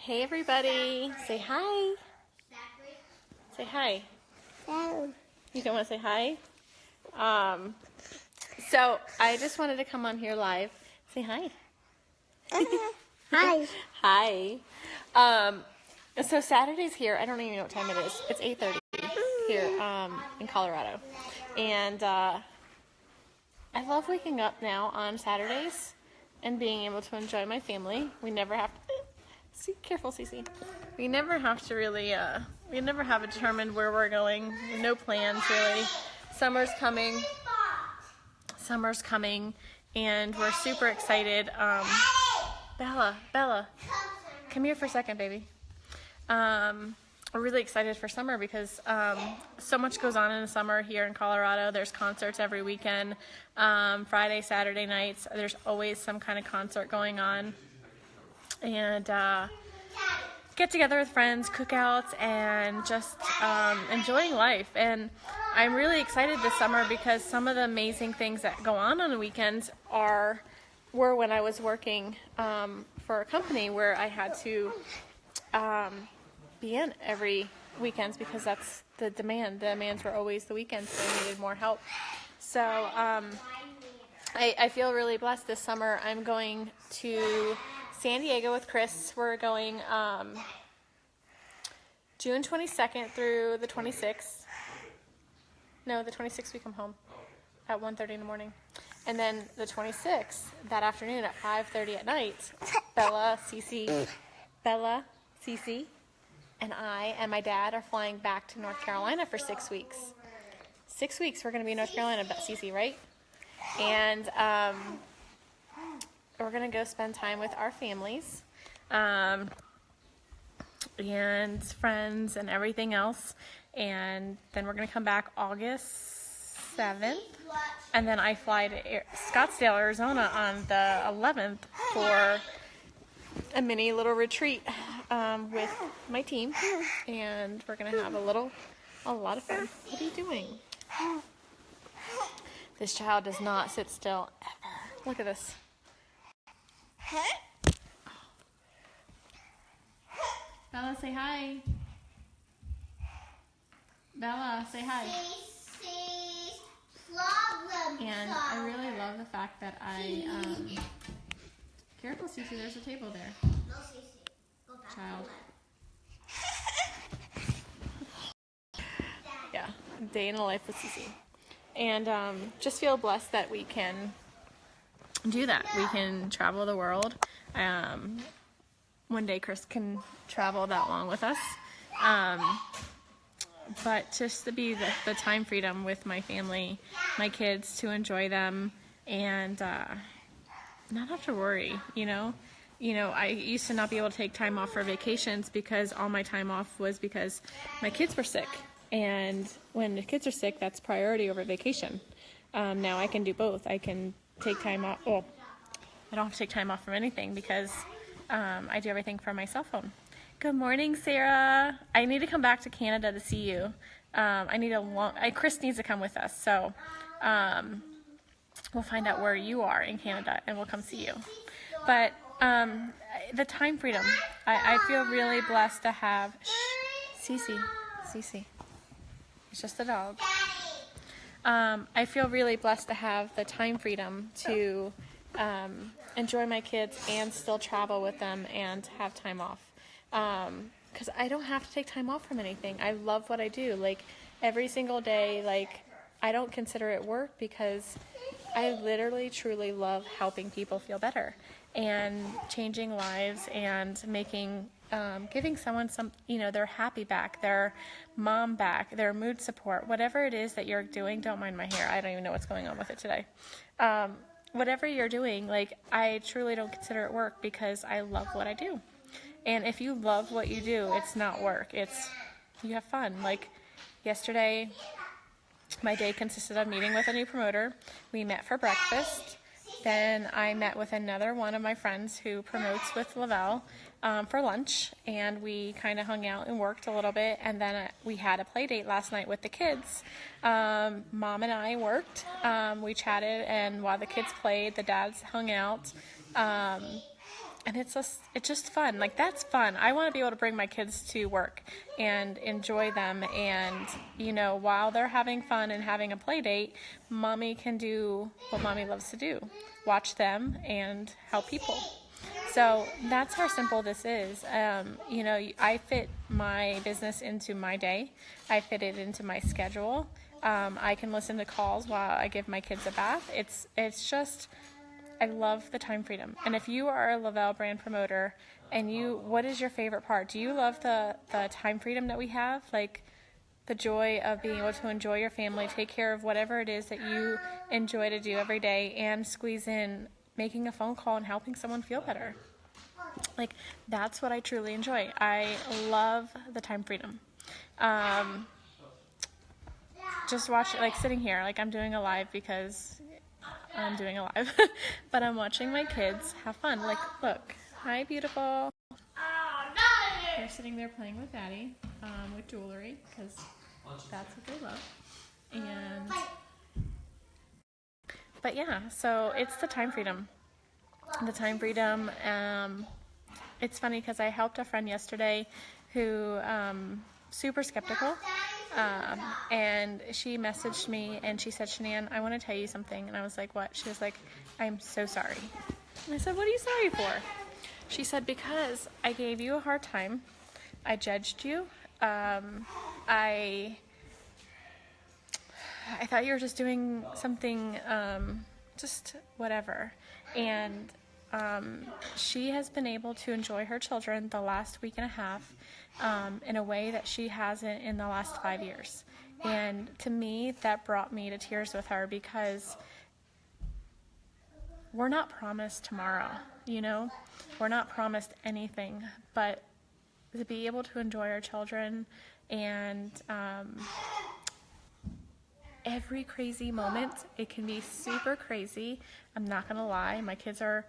Hey everybody, say hi. Say hi. No. You don't want to say hi? So I just wanted to come on here live. Say hi. Hi. Hi. So Saturday's here. I don't even know what time it is. It's 8:30 here in Colorado. And I love waking up now on Saturdays and being able to enjoy my family. We never have to... Careful, CeCe. We never have to really... we never have it determined where we're going. No plans, really. Summer's coming. And we're super excited. Bella, come here for a second, baby. We're really excited for summer because so much goes on in the summer here in Colorado. There's concerts every weekend, Friday, Saturday nights. There's always some kind of concert going on. And get together with friends, cookouts, and just enjoying life. And I'm really excited this summer because some of the amazing things that go on the weekends were when I was working for a company where I had to be in every weekends because that's the demand. The demands were always the weekends, so I needed more help. So I feel really blessed this summer. I'm going to San Diego with Chris. We're going June 22nd through the 26th. No, the 26th we come home at 1:30 in the morning. And then the 26th, that afternoon at 5:30 at night, Bella, CeCe, and I and my dad are flying back to North Carolina for 6 weeks. 6 weeks we're going to be in North Carolina, CeCe, right? And we're going to go spend time with our families and friends and everything else. And then we're going to come back August 7th. And then I fly to Scottsdale, Arizona on the 11th for a mini little retreat with my team. And we're going to have a lot of fun. What are you doing? This child does not sit still ever. Look at this. Bella, say hi. Bella, say hi. And I really love the fact that careful, CeCe, there's a table there. No, CeCe. Go back. Child. Yeah, day in the life with CeCe. And just feel blessed that we can do that. We can travel the world. One day Chris can travel that long with us. But just to be the time freedom with my family, my kids, to enjoy them and not have to worry, you know. I used to not be able to take time off for vacations because all my time off was because my kids were sick. And when the kids are sick, that's priority over vacation. Now I can do both. I can take time off. Well, I don't have to take time off from anything because I do everything from my cell phone. Good morning, Sarah. I need to come back to Canada to see you. Chris needs to come with us, so we'll find out where you are in Canada and we'll come see you. But the time freedom, I feel really blessed to have. CeCe, it's just a dog. I feel really blessed to have the time freedom to enjoy my kids and still travel with them and have time off. Because I don't have to take time off from anything. I love what I do. Like, every single day, like, I don't consider it work because I literally, truly love helping people feel better and changing lives and making, giving someone their happy back, their mom back, their mood support, whatever it is that you're doing. Don't mind my hair. I don't even know what's going on with it today. Whatever you're doing, like, I truly don't consider it work because I love what I do. And if you love what you do, it's not work. You have fun. Like, yesterday, my day consisted of meeting with a new promoter. We met for breakfast. Then I met with another one of my friends who promotes with Lavelle for lunch. And we kind of hung out and worked a little bit. And then we had a play date last night with the kids. Mom and I worked. We chatted. And while the kids played, the dads hung out. and it's just fun. Like, that's fun. I want to be able to bring my kids to work and enjoy them, and while they're having fun and having a play date, mommy can do what mommy loves to do, watch them and help people. So that's how simple this is. I fit my business into my day. I fit it into my schedule. I can listen to calls while I give my kids a bath. It's just, I love the time freedom. And if you are a Lavelle brand promoter, and what is your favorite part? Do you love the time freedom that we have? Like, the joy of being able to enjoy your family, take care of whatever it is that you enjoy to do every day, and squeeze in making a phone call and helping someone feel better. Like, that's what I truly enjoy. I love the time freedom. Just watch it, like sitting here, like I'm doing a live because I'm doing a live, but I'm watching my kids have fun. Like, look, hi, beautiful. They're sitting there playing with Daddy, with jewelry, because that's what they love. But yeah, so it's the time freedom. The time freedom. It's funny because I helped a friend yesterday who super skeptical. And she messaged me and she said, Shanann, I want to tell you something. And I was like, what? She was like, I'm so sorry. And I said, what are you sorry for? She said, because I gave you a hard time. I judged you. I thought you were just doing something, just whatever. And she has been able to enjoy her children the last week and a half in a way that she hasn't in the last 5 years. And to me, that brought me to tears with her, because we're not promised tomorrow, We're not promised anything, but to be able to enjoy our children and every crazy moment, it can be super crazy. I'm not going to lie. My kids are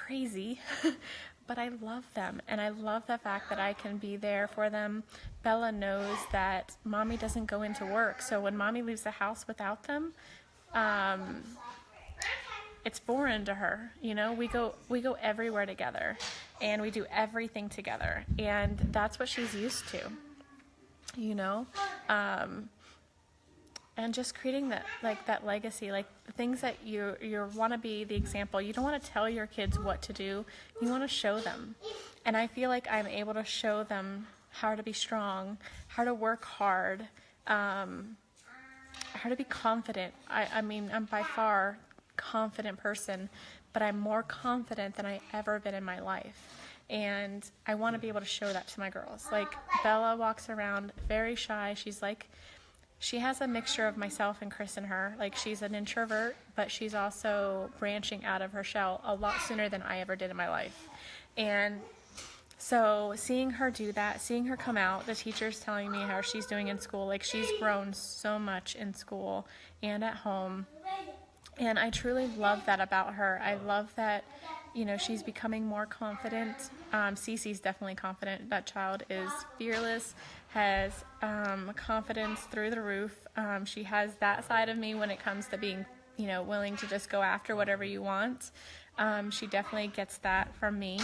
crazy, but I love them, and I love the fact that I can be there for them. Bella knows that mommy doesn't go into work, so when mommy leaves the house without them, it's foreign to her. We go everywhere together, and we do everything together, and that's what she's used to, and just creating that legacy, like the things that you want to be the example. You don't want to tell your kids what to do. You want to show them. And I feel like I'm able to show them how to be strong, how to work hard, how to be confident. I mean, I'm by far a confident person, but I'm more confident than I ever been in my life. And I want to be able to show that to my girls. Like, Bella walks around very shy. She has a mixture of myself and Chris in her. Like, she's an introvert, but she's also branching out of her shell a lot sooner than I ever did in my life. And so seeing her do that, seeing her come out, the teacher's telling me how she's doing in school. Like, she's grown so much in school and at home. And I truly love that about her. I love that, she's becoming more confident. CeCe's definitely confident. That child is fearless, has confidence through the roof. She has that side of me when it comes to being, willing to just go after whatever you want. She definitely gets that from me.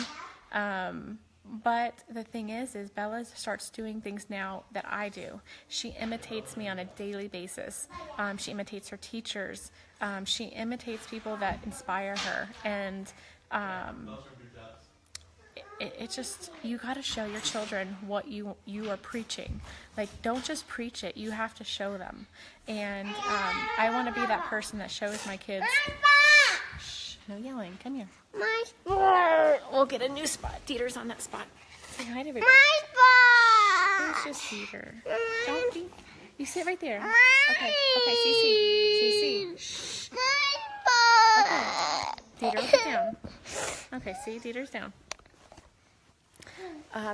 But the thing is Bella starts doing things now that I do. She imitates me on a daily basis. She imitates her teachers. She imitates people that inspire her. And it just, you got to show your children what you are preaching. Like, don't just preach it. You have to show them. And I want to be that person that shows my kids. Shh, no yelling. Come here. My spot. We'll get a new spot. Dieter's on that spot. Say hi to everybody. My spot. It's just Dieter. Don't be. You sit right there. Mommy. Okay, CeCe. Shh. My spot. Okay. Dieter, sit down. Okay, see, Dieter's down.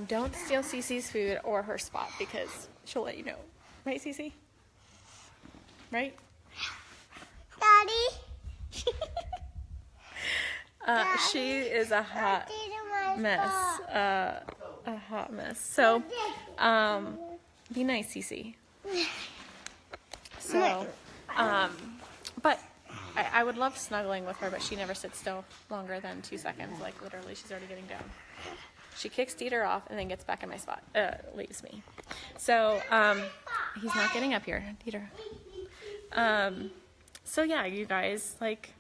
Don't steal CeCe's food or her spot, because she'll let you know. Right, CeCe? Right? Daddy. She is a hot mess. A hot mess. So, be nice, CeCe. So, but I would love snuggling with her, but she never sits still longer than 2 seconds. Like literally, she's already getting down. She kicks Dieter off and then gets back in my spot. Leaves me. So he's not getting up here, Dieter. So yeah, you guys, like,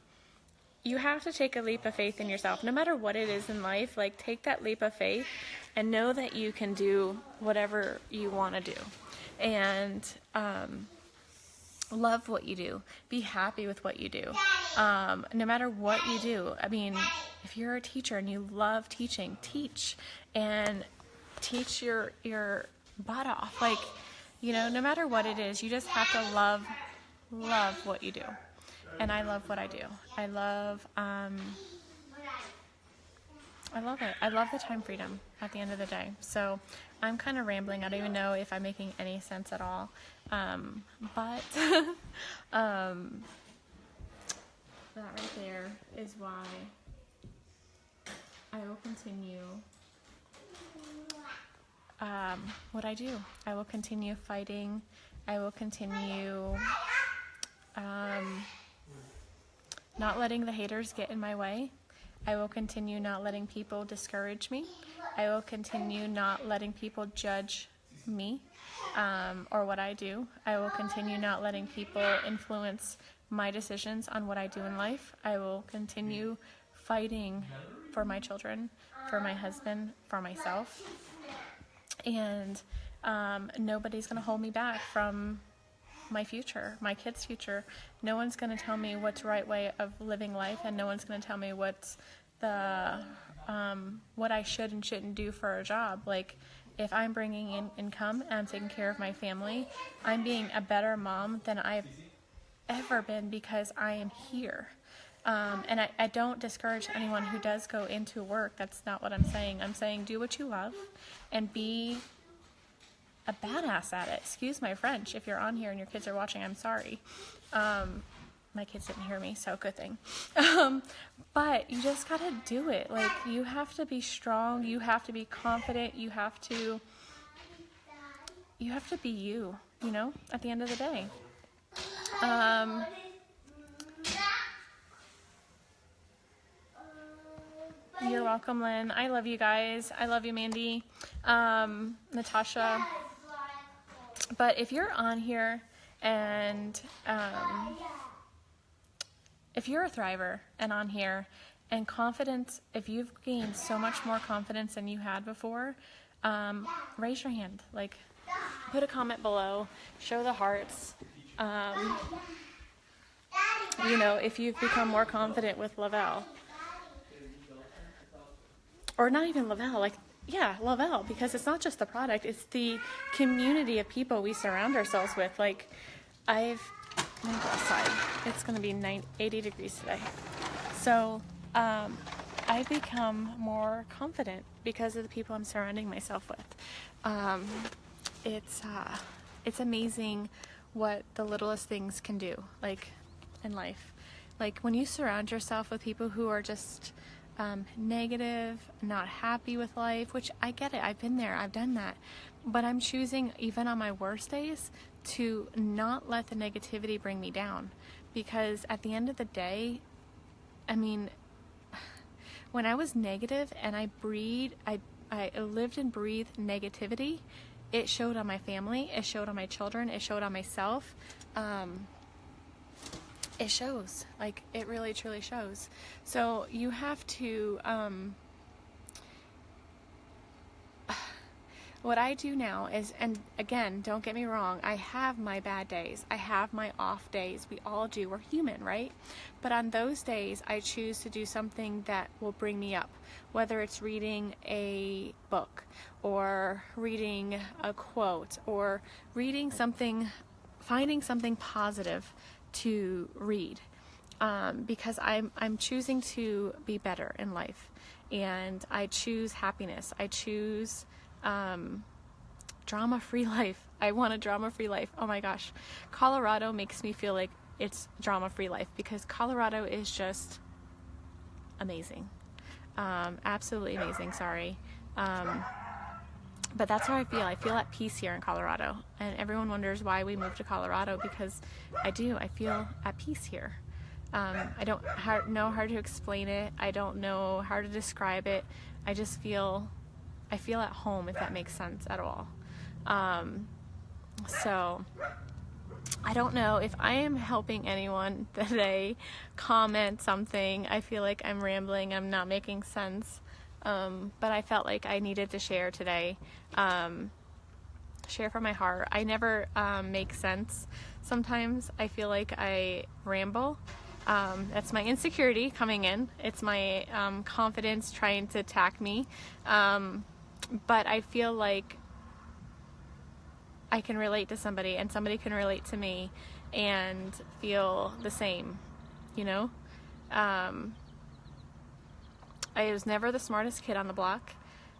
you have to take a leap of faith in yourself. No matter what it is in life, like, take that leap of faith and know that you can do whatever you want to do. And love what you do. Be happy with what you do. No matter what you do. I mean, if you're a teacher and you love teaching, teach. And teach your butt off. Like, you know, no matter what it is, you just have to love what you do. And I love what I do. I love it. I love the time freedom at the end of the day. So I'm kind of rambling. I don't even know if I'm making any sense at all. But that right there is why I will continue what I do. I will continue fighting. I will continue not letting the haters get in my way. I will continue not letting people discourage me. I will continue not letting people judge me or what I do. I will continue not letting people influence my decisions on what I do in life. I will continue fighting for my children, for my husband, for myself. And nobody's going to hold me back from my future, my kids' future. No one's going to tell me what's the right way of living life, and no one's going to tell me what's the what I should and shouldn't do for a job. Like, if I'm bringing in income and I'm taking care of my family, I'm being a better mom than I've ever been because I am here. And I don't discourage anyone who does go into work. That's not what I'm saying. I'm saying do what you love and be a badass at it. Excuse my French. If you're on here and your kids are watching, I'm sorry. My kids didn't hear me, so good thing. But you just gotta do it. Like, you have to be strong. You have to be confident. You have to be you, you know, at the end of the day. You're welcome, Lynn. I love you guys. I love you, Mandy. Natasha. But if you're on here and if you're a thriver and on here and confidence, if you've gained so much more confidence than you had before, raise your hand. Like, put a comment below, show the hearts. You know, if you've become more confident with Lavelle. Or not even Lavelle, like, yeah, Lavelle, because it's not just the product, it's the community of people we surround ourselves with. Like, I'm gonna go outside. It's gonna be 80 degrees today. So, I've become more confident because of the people I'm surrounding myself with. It's amazing what the littlest things can do, like, in life. Like, when you surround yourself with people who are just negative, not happy with life, which I get it, I've been there, I've done that, but I'm choosing, even on my worst days, to not let the negativity bring me down, because at the end of the day, I mean, when I was negative and I lived and breathed negativity, it showed on my family, it showed on my children, it showed on myself. It shows, like, it really truly shows. So you have to, what I do now is, and again, don't get me wrong, I have my bad days, I have my off days, we all do, we're human, right? But on those days, I choose to do something that will bring me up, whether it's reading a book, or reading a quote, or reading something, finding something positive to read, because I'm choosing to be better in life, and I choose happiness. I choose drama-free life. I want a drama-free life. Oh my gosh, Colorado makes me feel like it's drama-free life, because Colorado is just amazing, absolutely amazing. Sorry. But that's how I feel. I feel at peace here in Colorado. And everyone wonders why we moved to Colorado, because I do. I feel at peace here. I don't know how to explain it. I don't know how to describe it. I feel at home, if that makes sense at all. So I don't know if I am helping anyone today. Comment something. I feel like I'm rambling. I'm not making sense. But I felt like I needed to share today. Share from my heart. I never make sense. Sometimes I feel like I ramble. That's my insecurity coming in. It's my confidence trying to attack me. But I feel like I can relate to somebody, and somebody can relate to me and feel the same, you know? I was never the smartest kid on the block.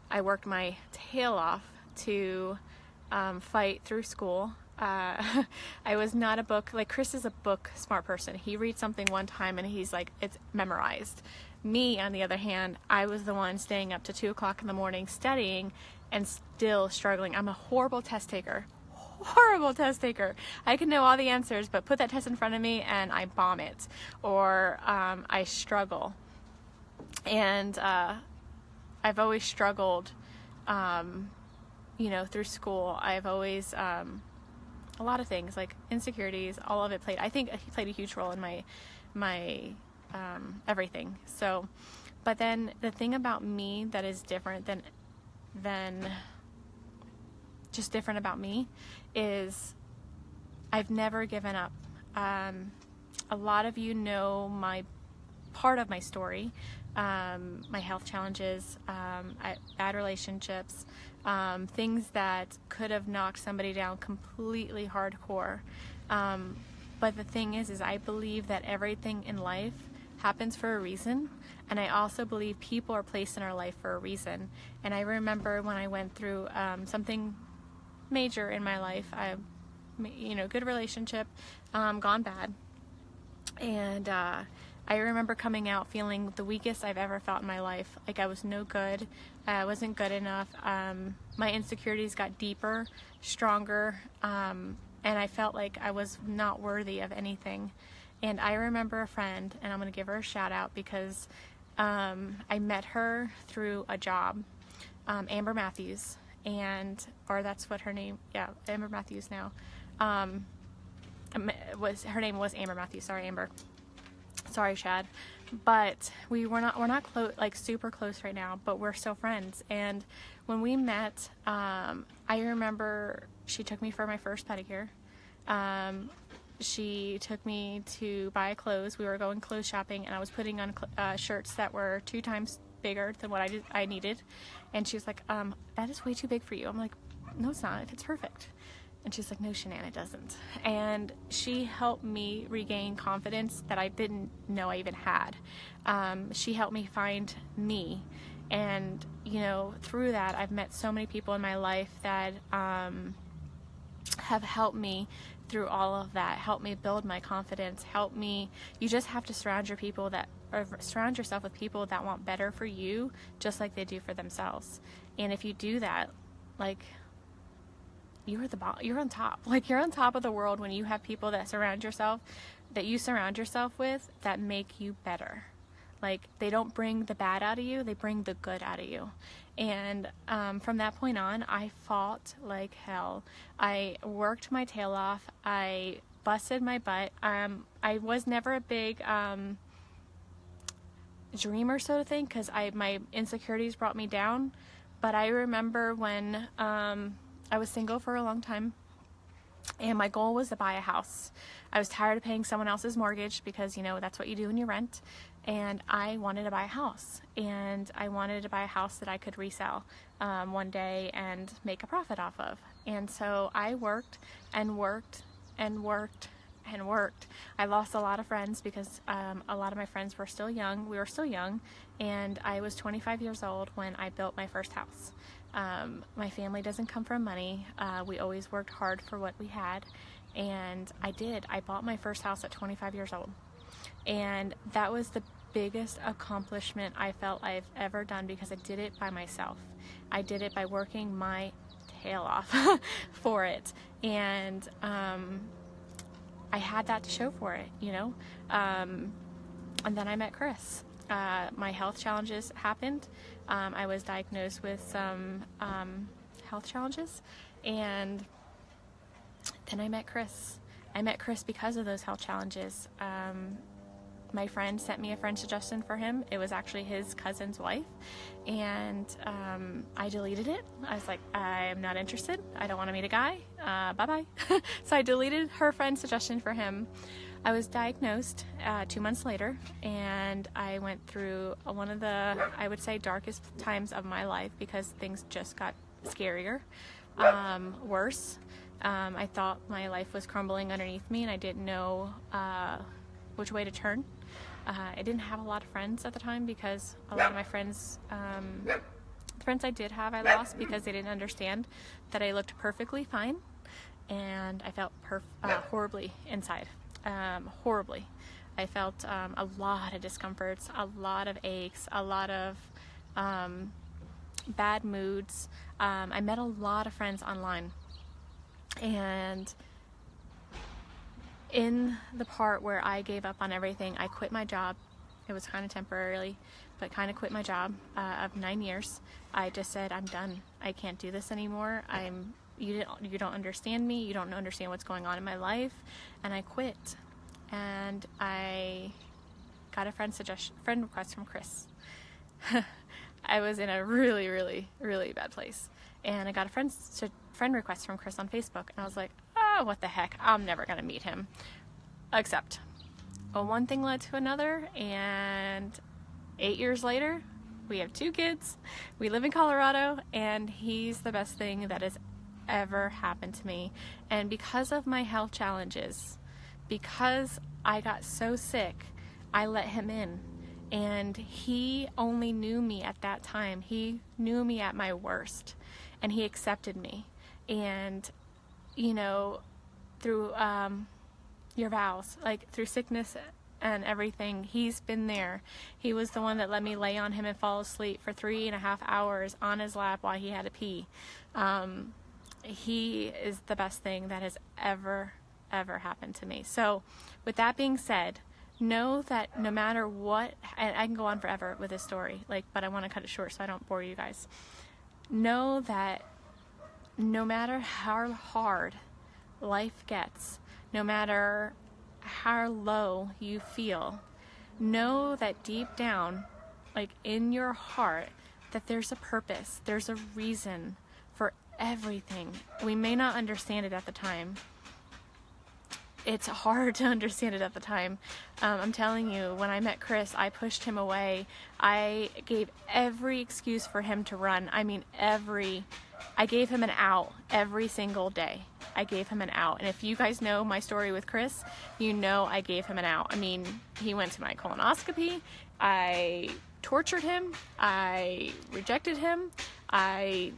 I worked my tail off to fight through school. I was not a book, like Chris is a book smart person. He reads something one time and he's like, it's memorized. Me, on the other hand, I was the one staying up to 2 o'clock in the morning studying and still struggling. I'm a horrible test taker. Horrible test taker. I can know all the answers, but put that test in front of me and I bomb it, or I struggle. And I've always struggled, through school. I've always a lot of things like insecurities. All of it played. I think he played a huge role in my everything. So, but then the thing about me that is different than just different about me is I've never given up. A lot of you know part of my story, my health challenges, bad relationships, things that could have knocked somebody down completely hardcore. But the thing is I believe that everything in life happens for a reason. And I also believe people are placed in our life for a reason. And I remember when I went through something major in my life, good relationship, gone bad. And I remember coming out feeling the weakest I've ever felt in my life. Like I was no good. I wasn't good enough. My insecurities got deeper, stronger, and I felt like I was not worthy of anything. And I remember a friend, and I'm going to give her a shout out because I met her through a job, Amber Matthews, or that's what her name, Amber Matthews now. Her name was Amber Matthews. Sorry, Amber. Sorry, Chad. But we're not close, like super close right now, but we're still friends. And when we met, I remember she took me for my first pedicure. She took me to buy clothes. We were going clothes shopping, and I was putting on shirts that were 2 times bigger than what I needed. And she was like, that is way too big for you. I'm like, no, it's not. It's perfect. And she's like, no, Shanann, it doesn't. And she helped me regain confidence that I didn't know I even had. She helped me find me. And, through that, I've met so many people in my life that have helped me through all of that, helped me build my confidence, you just have to surround yourself with people that want better for you, just like they do for themselves. And if you do that, like, you're on top. Like, you're on top of the world when you have people that you surround yourself with that make you better. Like, they don't bring the bad out of you, they bring the good out of you. And from that point on, I fought like hell. I worked my tail off. I busted my butt. I was never a big dreamer, so to think, because my insecurities brought me down. But I remember when I was single for a long time, and my goal was to buy a house. I was tired of paying someone else's mortgage because, that's what you do when you rent. And I wanted to buy a house. And I wanted to buy a house that I could resell one day and make a profit off of. And so I worked and worked and worked and worked. I lost a lot of friends because a lot of my friends were still young. We were still young. And I was 25 years old when I built my first house. My family doesn't come from money. We always worked hard for what we had. And I did. I bought my first house at 25 years old. And that was the biggest accomplishment I felt I've ever done because I did it by myself. I did it by working my tail off for it. And I had that to show for it, And then I met Chris. My health challenges happened. I was diagnosed with some health challenges, and then I met Chris. I met Chris because of those health challenges. My friend sent me a friend suggestion for him. It was actually his cousin's wife, and I deleted it. I was like, I'm not interested. I don't want to meet a guy. Bye-bye. So I deleted her friend suggestion for him. I was diagnosed 2 months later, and I went through one of the, I would say, darkest times of my life because things just got scarier, worse. I thought my life was crumbling underneath me, and I didn't know which way to turn. I didn't have a lot of friends at the time because a lot of my friends, the friends I did have, I lost because they didn't understand that I looked perfectly fine, and I felt horribly inside. Horribly. I felt a lot of discomforts, a lot of aches, a lot of bad moods. I met a lot of friends online, and in the part where I gave up on everything, I quit my job. It was kind of temporarily, but kind of quit my job of 9 years. I just said, I'm done. I can't do this anymore. You don't understand me. You don't understand what's going on in my life. And I quit. And I got a friend request from Chris. I was in a really, really, really bad place. And I got a friend request from Chris on Facebook. And I was like, oh, what the heck? I'm never going to meet him. Except, well, one thing led to another. And 8 years later, we have 2 kids. We live in Colorado. And he's the best thing that has ever happened to me. And because of my health challenges, because I got so sick, I let him in. And he only knew me at that time. He knew me at my worst. And he accepted me. And, you know, through your vows, like through sickness and everything, he's been there. He was the one that let me lay on him and fall asleep for 3.5 hours on his lap while he had to pee. He is the best thing that has ever happened to me. So with that being said, know that no matter what, and I can go on forever with this story, but I want to cut it short so I don't bore you guys. Know that no matter how hard life gets, no matter how low you feel, know that deep down, in your heart, that there's a purpose, there's a reason for everything. We may not understand it at the time. It's hard to understand it at the time. I'm telling you, when I met Chris, I pushed him away. I gave every excuse for him to run. I mean, I gave him an out every single day. I gave him an out. And if you guys know my story with Chris, you know I gave him an out. I mean, he went to my colonoscopy. I tortured him. I rejected him. I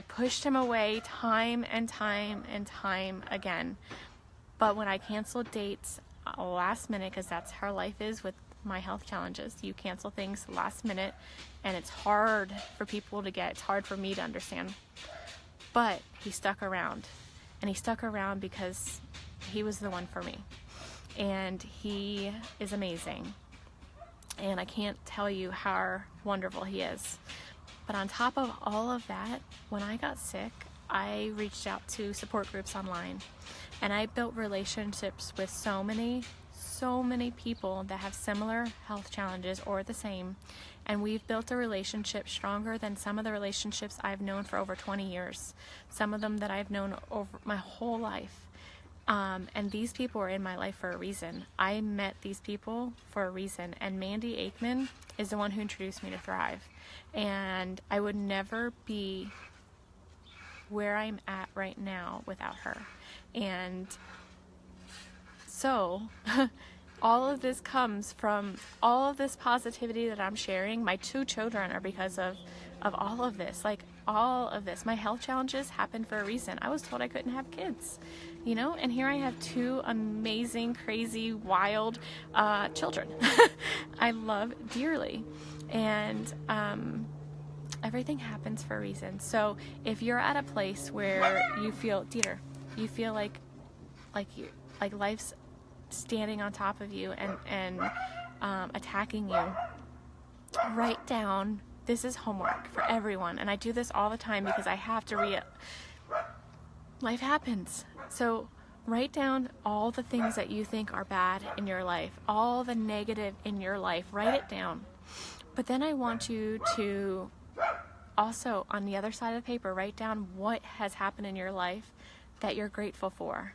pushed him away time and time and time again. But when I canceled dates last minute, because that's how life is with my health challenges, you cancel things last minute, and it's hard for people to get, it's hard for me to understand. But he stuck around, and he stuck around because he was the one for me. And he is amazing. And I can't tell you how wonderful he is. But on top of all of that, when I got sick, I reached out to support groups online. And I built relationships with so many people that have similar health challenges or the same. And we've built a relationship stronger than some of the relationships I've known for over 20 years. Some of them that I've known over my whole life. And these people are in my life for a reason. I met these people for a reason. And Mandy Aikman is the one who introduced me to Thrive. And I would never be where I'm at right now without her. And so all of this comes from all of this positivity that I'm sharing. My 2 children are because of all of this. All of this. My health challenges happened for a reason. I was told I couldn't have kids, and here I have 2 amazing, crazy, wild children I love dearly. And everything happens for a reason. So if you're at a place where you feel, Dieter, you feel like life's standing on top of you, and attacking you, write down, this is homework for everyone, and I do this all the time because I have to life happens. So write down all the things that you think are bad in your life, all the negative in your life, write it down. But then I want you to also, on the other side of the paper, write down what has happened in your life that you're grateful for.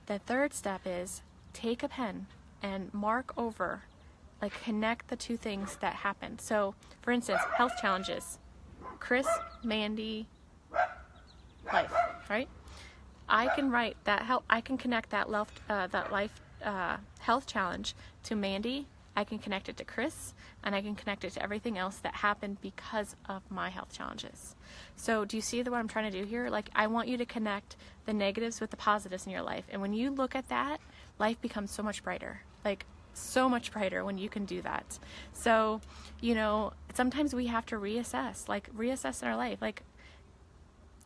The third step is take a pen and mark over, like connect the two things that happened. So, for instance, health challenges. Chris, Mandy, life, right? I can write that I can connect that life health challenge to Mandy. I can connect it to Chris, and I can connect it to everything else that happened because of my health challenges. So do you see what I'm trying to do here? Like, I want you to connect the negatives with the positives in your life. And when you look at that, life becomes so much brighter. Like, so much brighter when you can do that. So, you know, sometimes we have to reassess in our life. Like,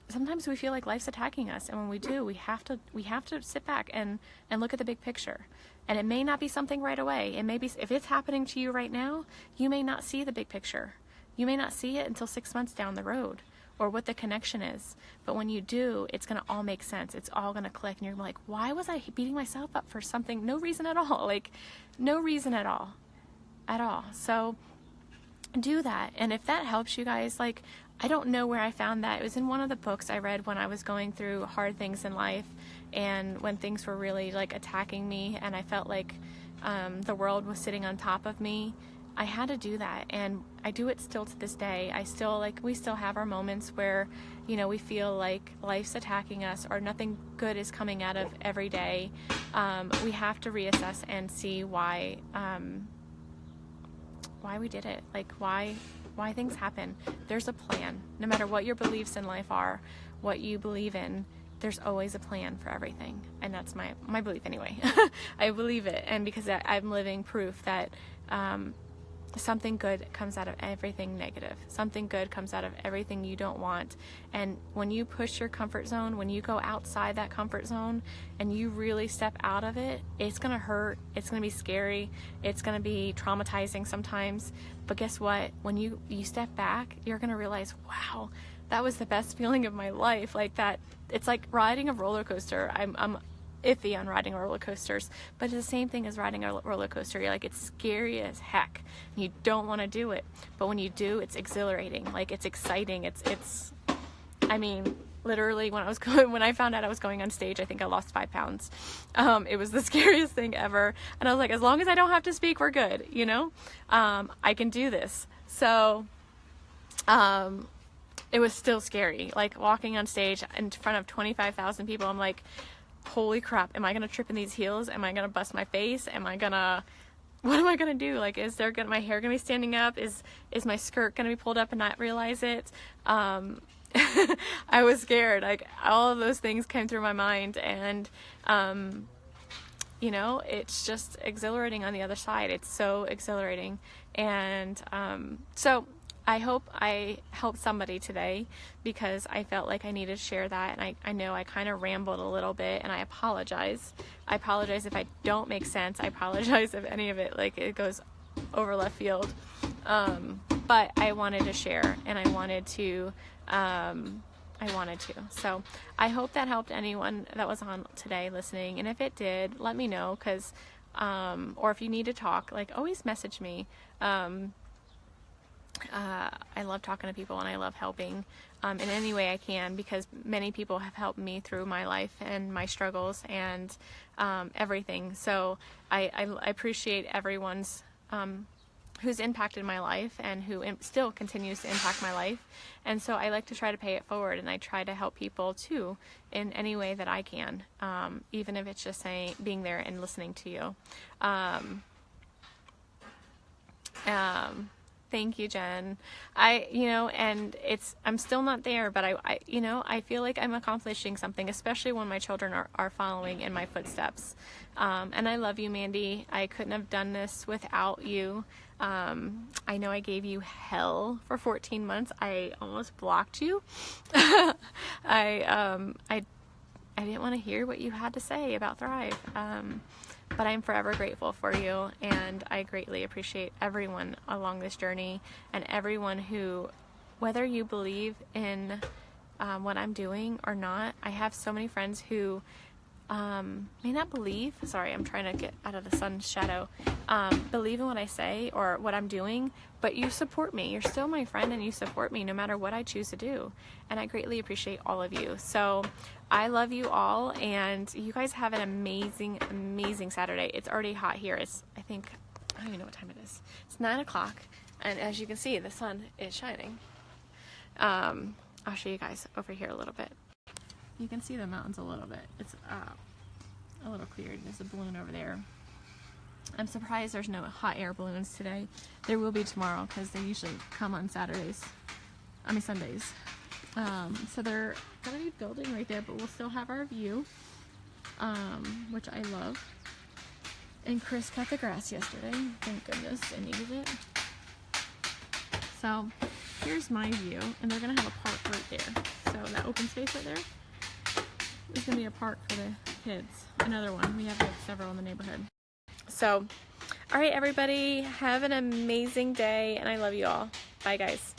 sometimes we feel like life's attacking us, and when we do, we have to sit back and look at the big picture. And it may not be something right away. It may be, if it's happening to you right now, you may not see the big picture. You may not see it until 6 months down the road, or what the connection is. But when you do, it's going to all make sense. It's all going to click, and you're like, why was I beating myself up for something? No reason at all. Like, no reason at all. So do that. And if that helps you guys, like, I don't know where I found that. It was in one of the books I read when I was going through hard things in life, and when things were really like attacking me, and I felt like the world was sitting on top of me. I had to do that, and I do it still to this day. We still have our moments where, you know, we feel like life's attacking us or nothing good is coming out of every day. We have to reassess and see why we did it, like why things happen. There's a plan. No matter what your beliefs in life are, what you believe in, there's always a plan for everything. And that's my belief anyway. I believe it. And because I'm living proof that something good comes out of everything negative. Something good comes out of everything you don't want. And when you push your comfort zone, when you go outside that comfort zone and you really step out of it, it's going to hurt. It's going to be scary. It's going to be traumatizing sometimes. But guess what? When you step back, you're going to realize, wow, that was the best feeling of my life. Like that, it's like riding a roller coaster. I'm iffy on riding roller coasters, but it's the same thing as riding a roller coaster. You're like, it's scary as heck. You don't want to do it, but when you do, it's exhilarating. Like, it's exciting. It's. I mean, literally, when I found out I was going on stage, I think I lost 5 pounds. It was the scariest thing ever, and I was like, as long as I don't have to speak, we're good. You know, I can do this. So, it was still scary. Like walking on stage in front of 25,000 people. I'm like, holy crap, am I going to trip in these heels? Am I going to bust my face? What am I going to do? Like, my hair going to be standing up? Is my skirt going to be pulled up and not realize it? I was scared. Like, all of those things came through my mind, and, you know, it's just exhilarating on the other side. It's so exhilarating. And, so I hope I helped somebody today, because I felt like I needed to share that. And I know I kind of rambled a little bit, and I apologize. I apologize if I don't make sense. I apologize if any of it, like, it goes over left field. But I wanted to share, and I wanted to. So I hope that helped anyone that was on today listening. And if it did, let me know, because, or if you need to talk, like, always message me. I love talking to people, and I love helping in any way I can, because many people have helped me through my life and my struggles and everything. So I appreciate everyone's who's impacted my life and who still continues to impact my life. And so I like to try to pay it forward, and I try to help people too in any way that I can, even if it's just being there and listening to you. Thank you, Jen. I'm still not there, but I feel like I'm accomplishing something, especially when my children are following in my footsteps. And I love you, Mandy. I couldn't have done this without you. I know I gave you hell for 14 months. I almost blocked you. I didn't want to hear what you had to say about Thrive. But I'm forever grateful for you, and I greatly appreciate everyone along this journey, and everyone who, whether you believe in what I'm doing or not. I have so many friends who may not believe, sorry, I'm trying to get out of the sun's shadow, believe in what I say or what I'm doing, but you support me. You're still my friend, and you support me no matter what I choose to do. And I greatly appreciate all of you. So I love you all, and you guys have an amazing, amazing Saturday. It's already hot here. It's, I don't even know what time it is. It's 9 o'clock, and as you can see, the sun is shining. I'll show you guys over here a little bit. You can see the mountains a little bit. It's a little cleared. There's a balloon over there. I'm surprised there's no hot air balloons today. There will be tomorrow because they usually come on Sundays. So they're gonna be building right there, but we'll still have our view, which I love. And Chris cut the grass yesterday. Thank goodness, I needed it. So here's my view, and they're gonna have a park right there. So that open space right there is gonna be a park for the kids. Another one. We have like several in the neighborhood. So, all right, everybody, have an amazing day, and I love you all. Bye, guys.